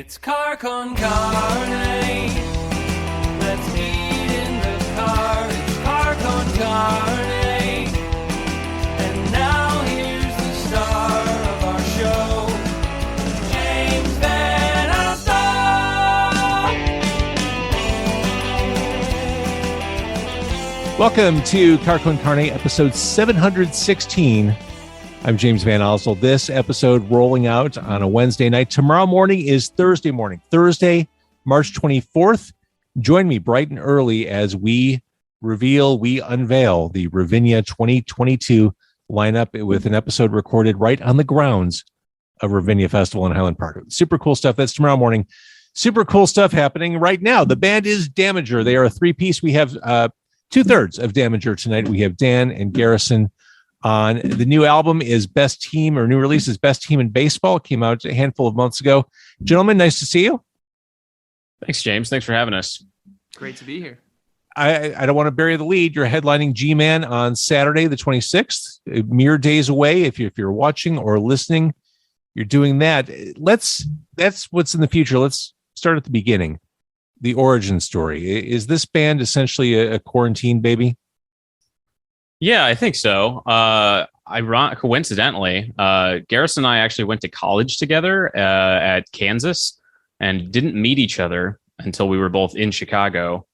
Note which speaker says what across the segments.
Speaker 1: It's car con carne. Let's eat in the car. It's car con carne. And now here's the star of our show, James Van Alstyne.
Speaker 2: Welcome to Car con Carne, episode 716. I'm James Van Alstyne. This episode rolling out on a Wednesday night. Tomorrow morning is Thursday morning, Thursday, March 24th. Join me bright and early as we unveil the Ravinia 2022 lineup with an episode recorded right on the grounds of Ravinia Festival in Highland Park. Super cool stuff. That's tomorrow morning. Super cool stuff happening right now. The band is Damager. They are a three-piece. We have two-thirds of Damager tonight. We have Dan and Garrison on. The new album is Best Team, or new release is Best Team in Baseball. It came out a handful of months ago. Gentlemen, nice to see you.
Speaker 3: Thanks, James. Thanks for having us.
Speaker 4: Great to be here.
Speaker 2: I don't want to bury the lead. You're headlining Gman on Saturday, the 26th, mere days away. If you're watching or listening, you're doing that. That's what's in the future. Let's start at the beginning. The origin story. Is this band essentially a quarantine baby?
Speaker 3: Yeah, I think so. Coincidentally, Garrison and I actually went to college together at Kansas and didn't meet each other until we were both in Chicago.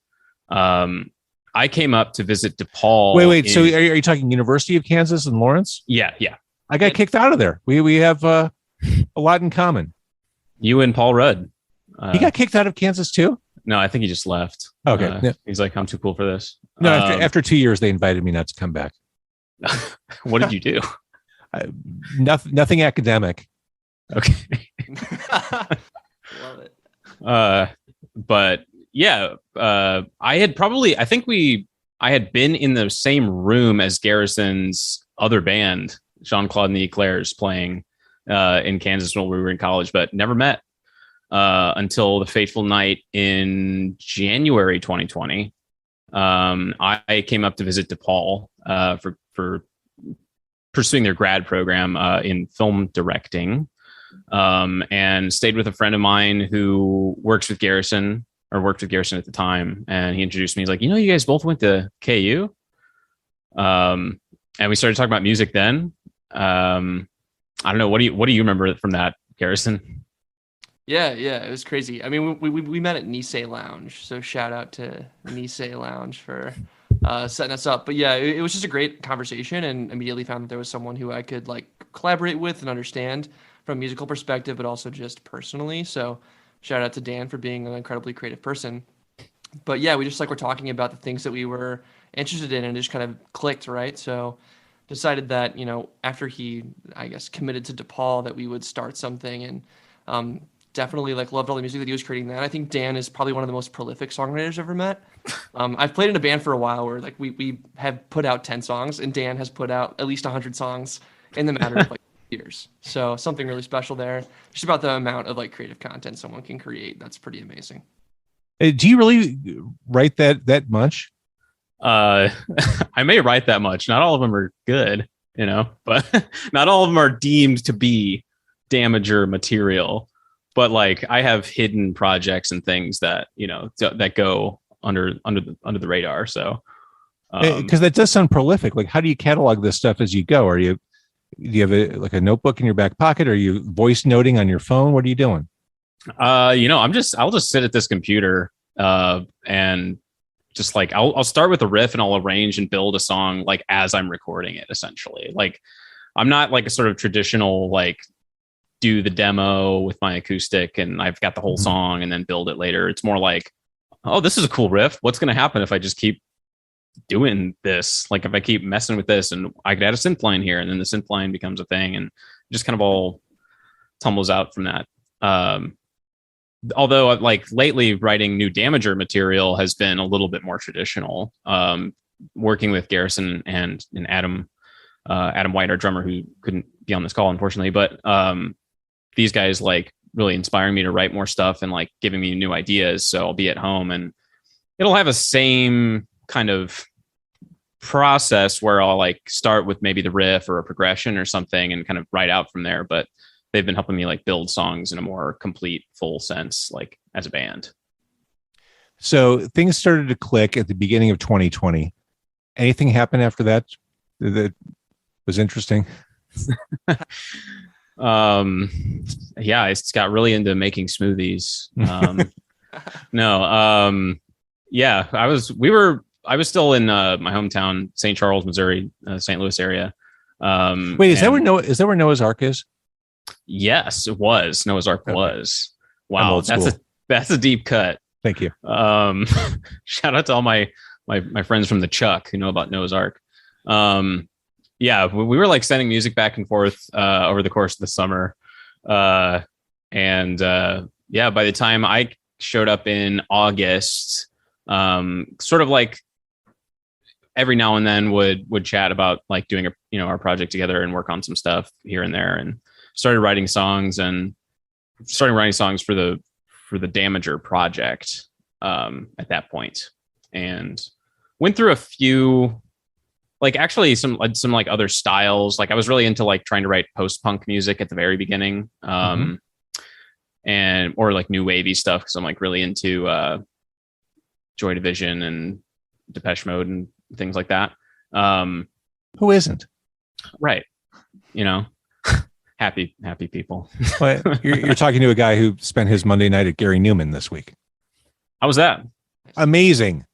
Speaker 3: I came up to visit DePaul.
Speaker 2: Wait. So are you talking University of Kansas in Lawrence?
Speaker 3: Yeah.
Speaker 2: I got kicked out of there. We have a lot in common.
Speaker 3: You and Paul Rudd.
Speaker 2: He got kicked out of Kansas too?
Speaker 3: No, I think he just left.
Speaker 2: Okay. Yeah.
Speaker 3: He's like, I'm too cool for this.
Speaker 2: No, after 2 years, they invited me not to come back.
Speaker 3: What did you do?
Speaker 2: Nothing academic.
Speaker 3: Okay.
Speaker 4: Love it.
Speaker 3: But yeah, I had been in the same room as Garrison's other band, Jean-Claude and the Eclairs, playing in Kansas when we were in college, but never met until the fateful night in January 2020. I came up to visit DePaul for pursuing their grad program in film directing, and stayed with a friend of mine who worked with Garrison at the time. And he introduced me. He's like, you guys both went to KU. And we started talking about music then. I don't know. What do you remember from that, Garrison?
Speaker 4: Yeah, it was crazy. I mean, we met at Nisei Lounge, so shout out to Nisei Lounge for setting us up. But yeah, it was just a great conversation, and immediately found that there was someone who I could like collaborate with and understand from a musical perspective, but also just personally. So shout out to Dan for being an incredibly creative person. But yeah, we just were talking about the things that we were interested in, and it just kind of clicked, right? So decided that, after he, I guess, committed to DePaul, that we would start something, and definitely loved all the music that he was creating then. I think Dan is probably one of the most prolific songwriters I've ever met. I've played in a band for a while where we have put out 10 songs, and Dan has put out at least 100 songs in the matter of years. So something really special there. Just about the amount of creative content someone can create. That's pretty amazing.
Speaker 2: Do you really write that much?
Speaker 3: I may write that much. Not all of them are good, but not all of them are deemed to be Damager material. But I have hidden projects and things that that go under the radar. So
Speaker 2: because that does sound prolific. How do you catalog this stuff as you go? Do you have a notebook in your back pocket? Are you voice noting on your phone? What are you doing?
Speaker 3: I'll just sit at this computer and just I'll start with a riff, and I'll arrange and build a song as I'm recording it. Essentially, I'm not a sort of traditional do the demo with my acoustic and I've got the whole song and then build it later. It's more oh, this is a cool riff. What's going to happen if I just keep doing this? If I keep messing with this, and I could add a synth line here, and then the synth line becomes a thing, and just kind of all tumbles out from that. Although lately writing new Damager material has been a little bit more traditional, working with Garrison and Adam White, our drummer, who couldn't be on this call, unfortunately, but these guys really inspiring me to write more stuff and giving me new ideas. So I'll be at home and it'll have a same kind of process where I'll start with maybe the riff or a progression or something and kind of write out from there. But they've been helping me like build songs in a more complete, full sense, like as a band.
Speaker 2: So things started to click at the beginning of 2020. Anything happened after that was interesting?
Speaker 3: Yeah, I got really into making smoothies. Yeah, I was still in my hometown, St. Charles, Missouri, St. Louis area.
Speaker 2: Wait, is that where Noah's Ark is?
Speaker 3: Yes, it was. Noah's Ark was.
Speaker 2: I'm
Speaker 3: Wow,
Speaker 2: old school.
Speaker 3: that's a deep cut.
Speaker 2: Thank you.
Speaker 3: Shout out to all my friends from the Chuck who know about Noah's Ark. Yeah, we were like sending music back and forth over the course of the summer. Yeah, by the time I showed up in August, sort of like every now and then would chat about like doing our project together and work on some stuff here and there, and started writing songs for the Damager project at that point, and went through a few, like actually some like other styles. Like I was really into like trying to write post-punk music at the very beginning, and or like new wavy stuff, because I'm like really into Joy Division and Depeche Mode and things like that.
Speaker 2: Who isn't?
Speaker 3: Right. Happy people.
Speaker 2: Well, you're talking to a guy who spent his Monday night at Gary Newman this week.
Speaker 3: How was that?
Speaker 2: Amazing.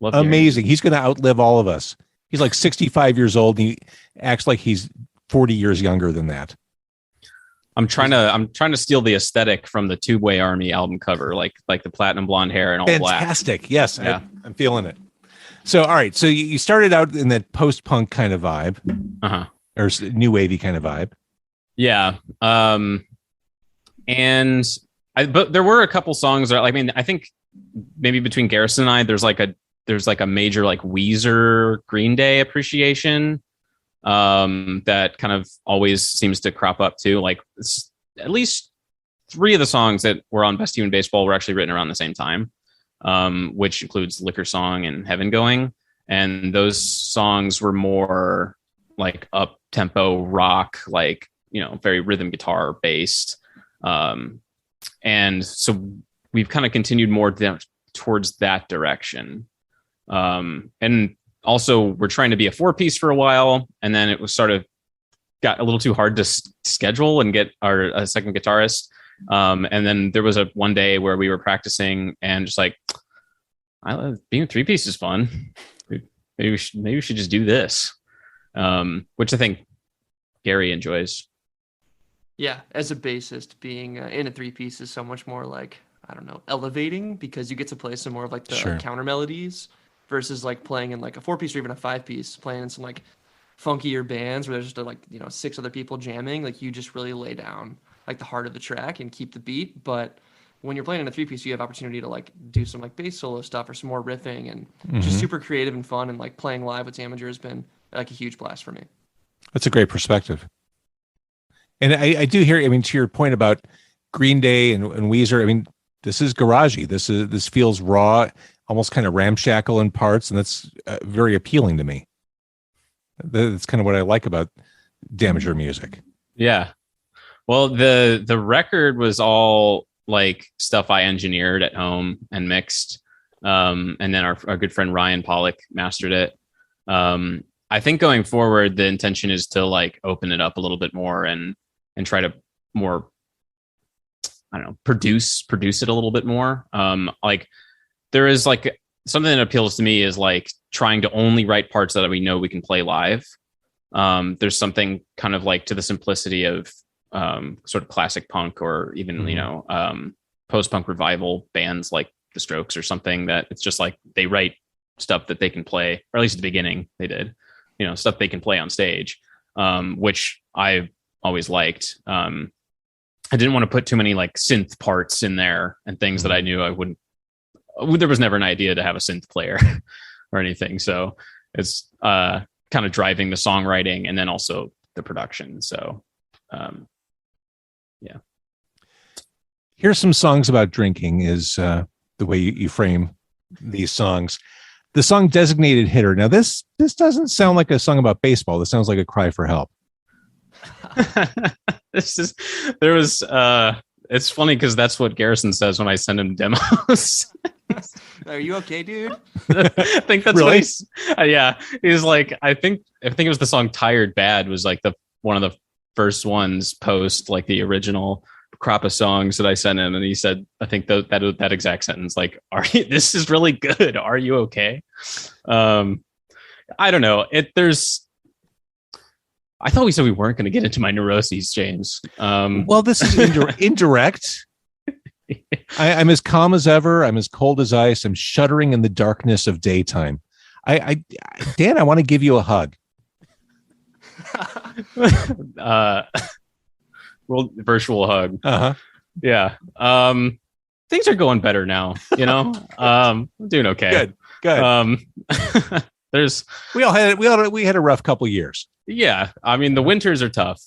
Speaker 3: Love Gary.
Speaker 2: Amazing. He's going to outlive all of us. He's like 65 years old, and he acts like he's 40 years younger than that.
Speaker 3: I'm trying to steal the aesthetic from the Tubeway Army album cover, like the platinum blonde hair and all black.
Speaker 2: Fantastic. Yes,
Speaker 3: Yeah.
Speaker 2: I'm feeling it. So, all right. So you started out in that post-punk kind of vibe, or new wavy kind of vibe.
Speaker 3: Yeah. But there were a couple songs that, I think maybe between Garrison and I, there's like a major like Weezer, Green Day appreciation that kind of always seems to crop up too. Like at least 3 of the songs that were on Best Team in Baseball were actually written around the same time, which includes Liquor Song and Heaven Going. And those songs were more like up tempo rock, like, very rhythm guitar based. And so we've kind of continued more towards that direction. And also we're trying to be a 4-piece for a while, and then it was sort of got a little too hard to schedule and get a second guitarist. And then there was one day where we were practicing and just like, being a 3-piece is fun. Maybe we should just do this. Which I think Gary enjoys.
Speaker 4: Yeah, as a bassist, being in a 3-piece is so much more like, I don't know, elevating, because you get to play some more of like the counter melodies versus like playing in like a 4-piece or even a 5-piece, playing in some like funkier bands where there's just like 6 other people jamming. Like you just really lay down like the heart of the track and keep the beat. But when you're playing in a 3-piece, you have opportunity to like do some like bass solo stuff or some more riffing, and just super creative and fun. And like playing live with Damager has been like a huge blast for me.
Speaker 2: That's a great perspective. And I do hear, to your point about Green Day and Weezer, this is garagey. This feels raw, almost kind of ramshackle in parts, and that's very appealing to me. That's kind of what I like about Damager music.
Speaker 3: Yeah. Well, the record was all like stuff I engineered at home and mixed. And then our good friend Ryan Pollock mastered it. I think going forward, the intention is to like open it up a little bit more and try to more, I don't know, produce it a little bit more. Like there is like something that appeals to me is like trying to only write parts that we know we can play live. There's something kind of like to the simplicity of sort of classic punk, or even, post-punk revival bands like the Strokes or something, that it's just like they write stuff that they can play, or at least at the beginning they did, stuff they can play on stage, which I always liked. I didn't want to put too many like synth parts in there and things that I knew I wouldn't. There was never an idea to have a synth player or anything, so it's kind of driving the songwriting and then also the production. So, yeah.
Speaker 2: Here's some songs about drinking is the way you frame these songs. The song Designated Hitter. Now, this doesn't sound like a song about baseball. This sounds like a cry for help.
Speaker 3: There was it's funny because that's what Garrison says when I send him demos.
Speaker 4: Are you okay, dude?
Speaker 3: I think that's
Speaker 2: Really?
Speaker 3: what yeah. He's like, I think it was the song "Tired Bad" was like one of the first ones post like the original crop of songs that I sent him, and he said, I think that exact sentence, like, this is really good. Are you okay? I don't know. I thought we said we weren't going to get into my neuroses, James.
Speaker 2: Well, this is indirect. I'm as calm as ever. I'm as cold as ice. I'm shuddering in the darkness of daytime. Dan, I want to give you a hug.
Speaker 3: Well, virtual hug.
Speaker 2: Uh-huh.
Speaker 3: Yeah. Things are going better now. I'm doing okay.
Speaker 2: Good. We had a rough couple years.
Speaker 3: Yeah. I mean, the winters are tough.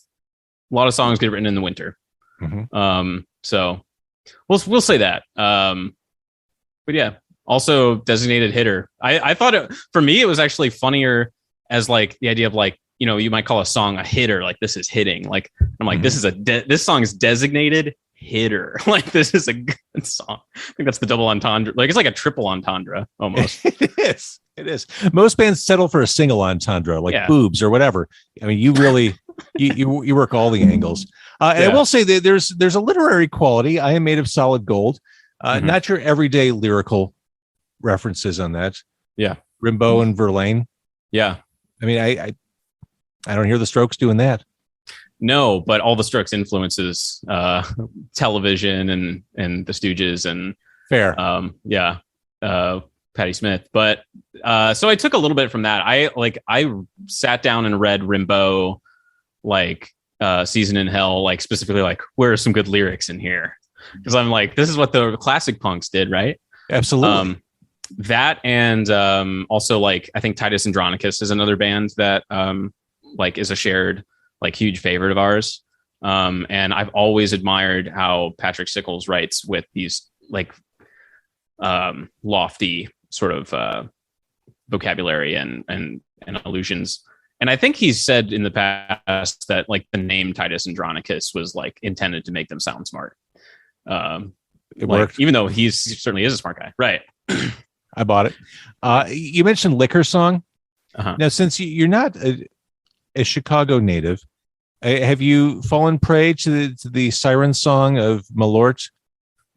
Speaker 3: A lot of songs get written in the winter.
Speaker 2: Mm-hmm.
Speaker 3: So we'll say that. But yeah, also designated hitter. I thought for me, it was actually funnier as like the idea of like, you might call a song a hitter. Like this is hitting. Like I'm like, this is this song is designated hitter. Like this is a good song. I think that's the double entendre. Like it's like a triple entendre almost.
Speaker 2: It is. Most bands settle for a single entendre, like boobs or whatever. I mean, you really you work all the angles. And I will say that there's a literary quality. I Am Made of Solid Gold. Not your everyday lyrical references on that.
Speaker 3: Yeah,
Speaker 2: Rimbaud and Verlaine.
Speaker 3: Yeah,
Speaker 2: I mean, I don't hear the Strokes doing that.
Speaker 3: No, but all the Strokes influences television and the Stooges and
Speaker 2: fair.
Speaker 3: Patti Smith. But so I took a little bit from that. I sat down and read Rimbaud, like Season in Hell, like specifically like where are some good lyrics in here? Because I'm like, this is what the classic punks did, right?
Speaker 2: Absolutely.
Speaker 3: That and also like I think Titus Andronicus is another band that like is a shared like huge favorite of ours. And I've always admired how Patrick Sickles writes with these like lofty sort of vocabulary and allusions. And I think he's said in the past that like the name Titus Andronicus was like intended to make them sound smart.
Speaker 2: It worked,
Speaker 3: even though he certainly is a smart guy, right?
Speaker 2: I bought it. You mentioned Liquor Song. Now, since you're not a Chicago native, have you fallen prey to the siren song of Malort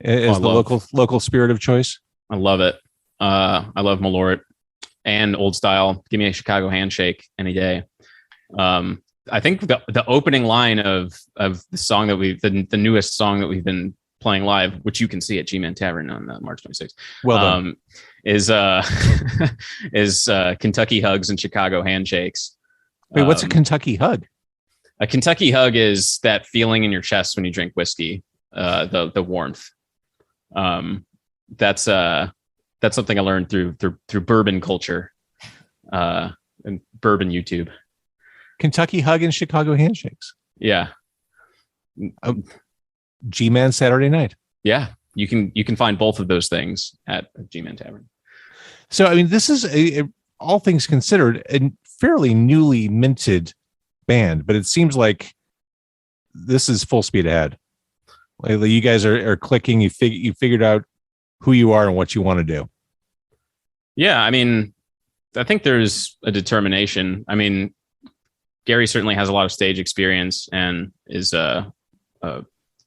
Speaker 2: as the local spirit of choice?
Speaker 3: I love it. I love Malort and Old Style. Give me a Chicago handshake any day. I think the opening line of the song that the newest song that we've been playing live, which you can see at Gman Tavern on March 26th.
Speaker 2: Well done.
Speaker 3: Is Kentucky Hugs and Chicago Handshakes.
Speaker 2: Wait, what's a Kentucky Hug?
Speaker 3: A Kentucky Hug is that feeling in your chest when you drink whiskey, the warmth. That's something I learned through bourbon culture, and bourbon YouTube.
Speaker 2: Kentucky Hug and Chicago Handshakes.
Speaker 3: Yeah.
Speaker 2: G-Man Saturday Night.
Speaker 3: Yeah, you can find both of those things at Gman Tavern.
Speaker 2: So, I mean, this is all things considered, a fairly newly minted band, but it seems like this is full speed ahead. Like, you guys are clicking. You figured out who you are and what you want to do.
Speaker 3: Yeah, I mean, I think there's a determination. I mean, Gary certainly has a lot of stage experience and is a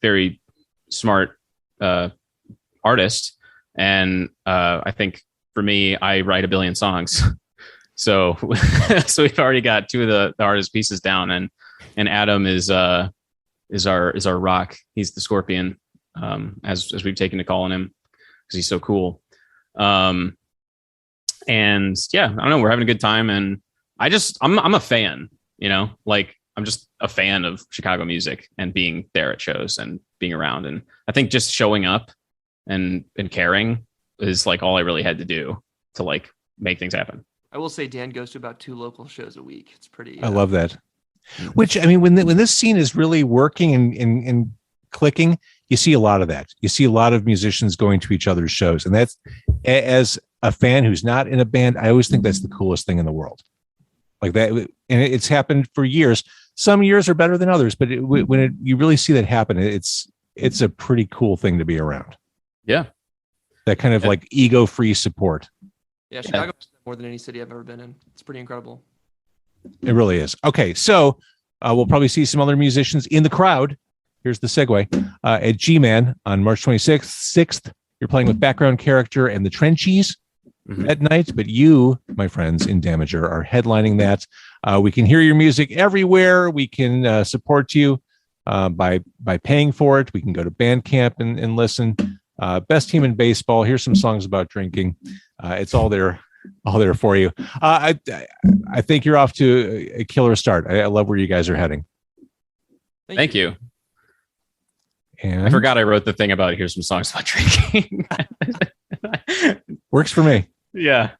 Speaker 3: very smart artist. And I think for me, I write a billion songs. So we've already got two of the artist pieces down, and Adam is our rock. He's the Scorpion, as we've taken to calling him because he's so cool. And yeah, I don't know, we're having a good time, and I'm a fan, like I'm just a fan of Chicago music and being there at shows and being around. And I think just showing up and caring is like all I really had to do to like make things happen.
Speaker 4: I will say Dan goes to about 2 local shows a week. It's pretty.
Speaker 2: I love that. Which, I mean, when this scene is really working and clicking, you see a lot of that. You see a lot of musicians going to each other's shows. And that's, as a fan who's not in a band, I always think that's the coolest thing in the world. Like that. And it's happened for years. some years are better than others, but you really see that happen, it's a pretty cool thing to be around.
Speaker 3: Yeah.
Speaker 2: That kind of like ego-free support.
Speaker 4: Yeah, Chicago more than any city I've ever been in. It's pretty incredible.
Speaker 2: It really is. Okay, so we'll probably see some other musicians in the crowd. Here's the segue. At Gman on March 26th, you're playing with background character and the Trenchies at night, but you, my friends in Damager, are headlining that. We can hear your music everywhere. We can support you by paying for it. We can go to Bandcamp and listen. Best team in baseball. Here's some songs about drinking. It's all there for you. I think you're off to a killer start. I love where you guys are heading.
Speaker 3: Thank you.
Speaker 2: And
Speaker 3: I forgot I wrote the thing about here's some songs about drinking.
Speaker 2: works for me.
Speaker 3: Yeah.